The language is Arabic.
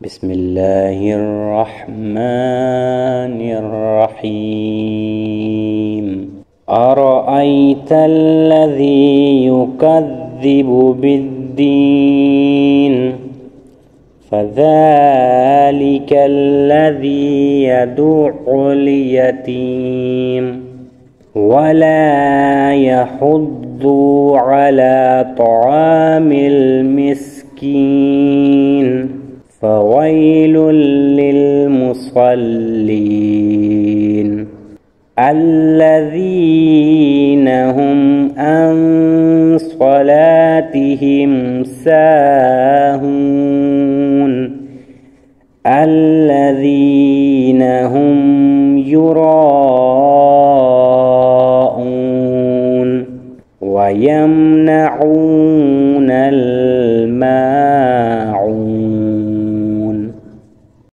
بسم الله الرحمن الرحيم أرأيت الذي يكذب بالدين فذلك الذي يدع اليتيم ولا يحض على طعام المسكين فويل للمصلين الذين هم عن صلاتهم ساهون الذين هم يراءون ويمنعون